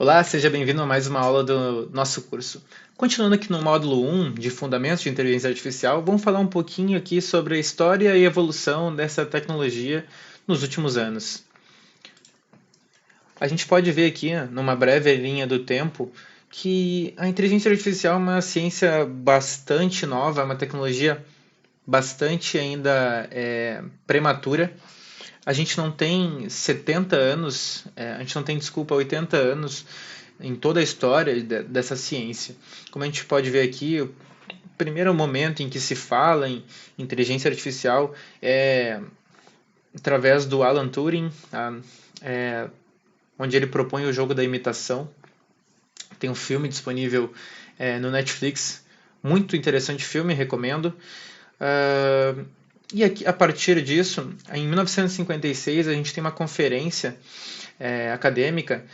Olá, seja bem-vindo a mais uma aula do nosso curso. Continuando aqui no módulo 1 de Fundamentos de Inteligência Artificial, vamos falar um pouquinho aqui sobre a história e evolução dessa tecnologia nos últimos anos. A gente pode ver aqui, numa breve linha do tempo, que a inteligência artificial é uma ciência bastante nova, é uma tecnologia bastante ainda prematura. A gente não tem 70 anos, a gente não tem, desculpa, 80 anos em toda a história dessa ciência. Como a gente pode ver aqui, o primeiro momento em que se fala em inteligência artificial é através do Alan Turing, onde ele propõe o jogo da imitação. Tem um filme disponível no Netflix, muito interessante filme, recomendo. E aqui, a partir disso, em 1956, a gente tem uma conferência acadêmica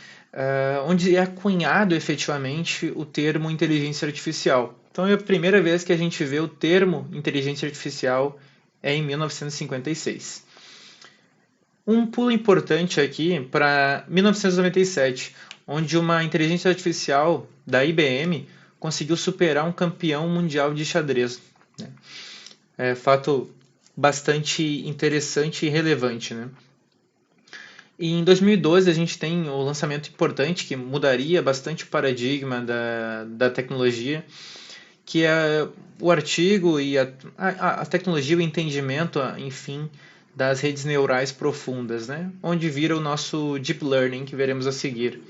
onde é cunhado efetivamente o termo inteligência artificial. Então é a primeira vez que a gente vê o termo inteligência artificial em 1956. Um pulo importante aqui para 1997, onde uma inteligência artificial da IBM conseguiu superar um campeão mundial de xadrez. Né? É fato bastante interessante e relevante, né? E em 2012 a gente tem o lançamento importante que mudaria bastante o paradigma da tecnologia, que é o artigo e a tecnologia, o entendimento, enfim, das redes neurais profundas, né? Onde vira o nosso Deep Learning, que veremos a seguir.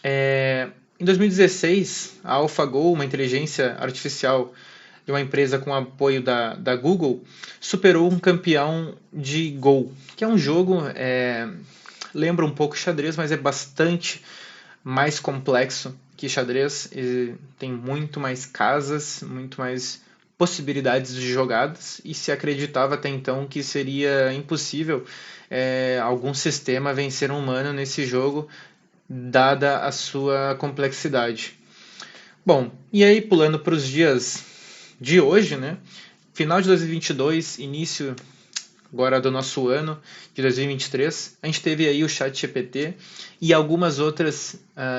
Em 2016, a AlphaGo, uma inteligência artificial de uma empresa com apoio da Google, superou um campeão de Go, que é um jogo, lembra um pouco xadrez, mas é bastante mais complexo que xadrez, tem muito mais casas, muito mais possibilidades de jogadas, e se acreditava até então que seria impossível algum sistema vencer um humano nesse jogo, dada a sua complexidade. Bom, e aí pulando para os dias de hoje, né? Final de 2022, início agora do nosso ano de 2023, a gente teve aí o ChatGPT e algumas outras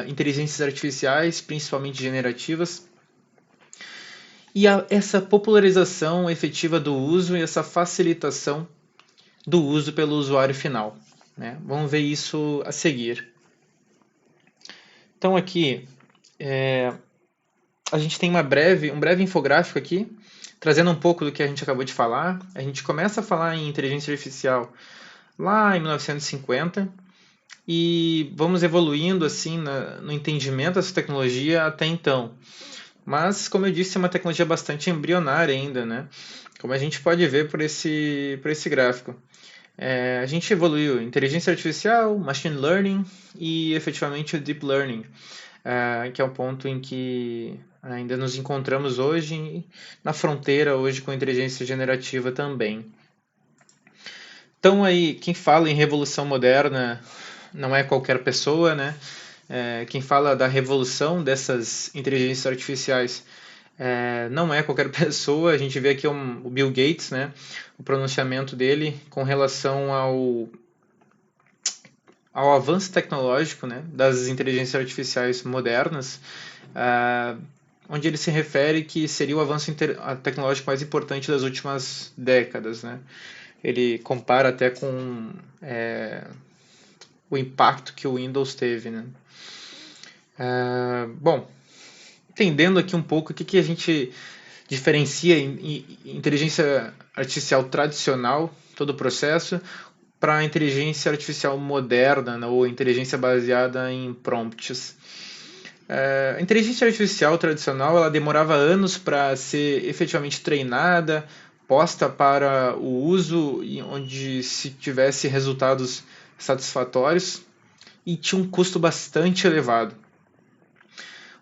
inteligências artificiais, principalmente generativas, e essa popularização efetiva do uso e essa facilitação do uso pelo usuário final. Né? Vamos ver isso a seguir. Então aqui a gente tem um breve infográfico aqui, trazendo um pouco do que a gente acabou de falar. A gente começa a falar em inteligência artificial lá em 1950 e vamos evoluindo assim no entendimento dessa tecnologia até então. Mas, como eu disse, é uma tecnologia bastante embrionária ainda, né? Como a gente pode ver por esse gráfico. A gente evoluiu inteligência artificial, machine learning e efetivamente o deep learning, que é um ponto em que ainda nos encontramos hoje na fronteira hoje com a inteligência generativa também. Então aí, quem fala em revolução moderna não é qualquer pessoa, né? Quem fala da revolução dessas inteligências artificiais não é qualquer pessoa. A gente vê aqui o Bill Gates, né? O pronunciamento dele com relação ao avanço tecnológico, né, das inteligências artificiais modernas, onde ele se refere que seria o avanço tecnológico mais importante das últimas décadas. Né? Ele compara até com o impacto que o Windows teve. Né? Bom, entendendo aqui um pouco o que a gente diferencia em inteligência artificial tradicional, todo o processo, para a inteligência artificial moderna, né, ou inteligência baseada em prompts. A inteligência artificial tradicional ela demorava anos para ser efetivamente treinada, posta para o uso, onde se tivesse resultados satisfatórios, e tinha um custo bastante elevado,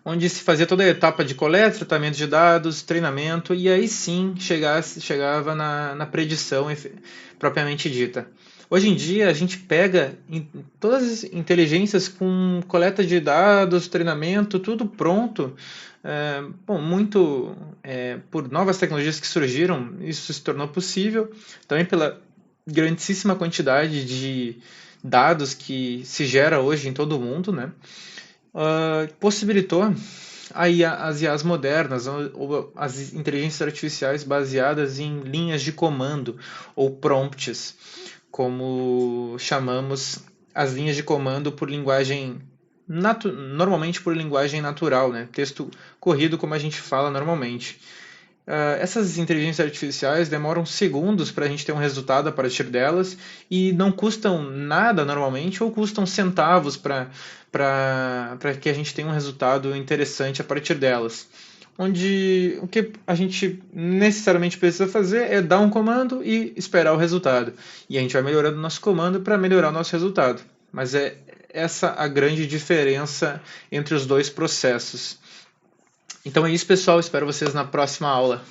onde se fazia toda a etapa de coleta, tratamento de dados, treinamento, e aí sim chegava na predição propriamente dita. Hoje em dia, a gente pega todas as inteligências com coleta de dados, treinamento, tudo pronto. Muito por novas tecnologias que surgiram, isso se tornou possível, também pela grandíssima quantidade de dados que se gera hoje em todo o mundo, né? possibilitou as IAs modernas, ou as inteligências artificiais baseadas em linhas de comando ou prompts, como chamamos as linhas de comando por linguagem normalmente por linguagem natural, né? Texto corrido como a gente fala normalmente. Essas inteligências artificiais demoram segundos para a gente ter um resultado a partir delas e não custam nada normalmente ou custam centavos para que a gente tenha um resultado interessante a partir delas. Onde o que a gente necessariamente precisa fazer é dar um comando e esperar o resultado. E a gente vai melhorando o nosso comando para melhorar o nosso resultado. Mas é essa a grande diferença entre os dois processos. Então é isso, pessoal. Espero vocês na próxima aula.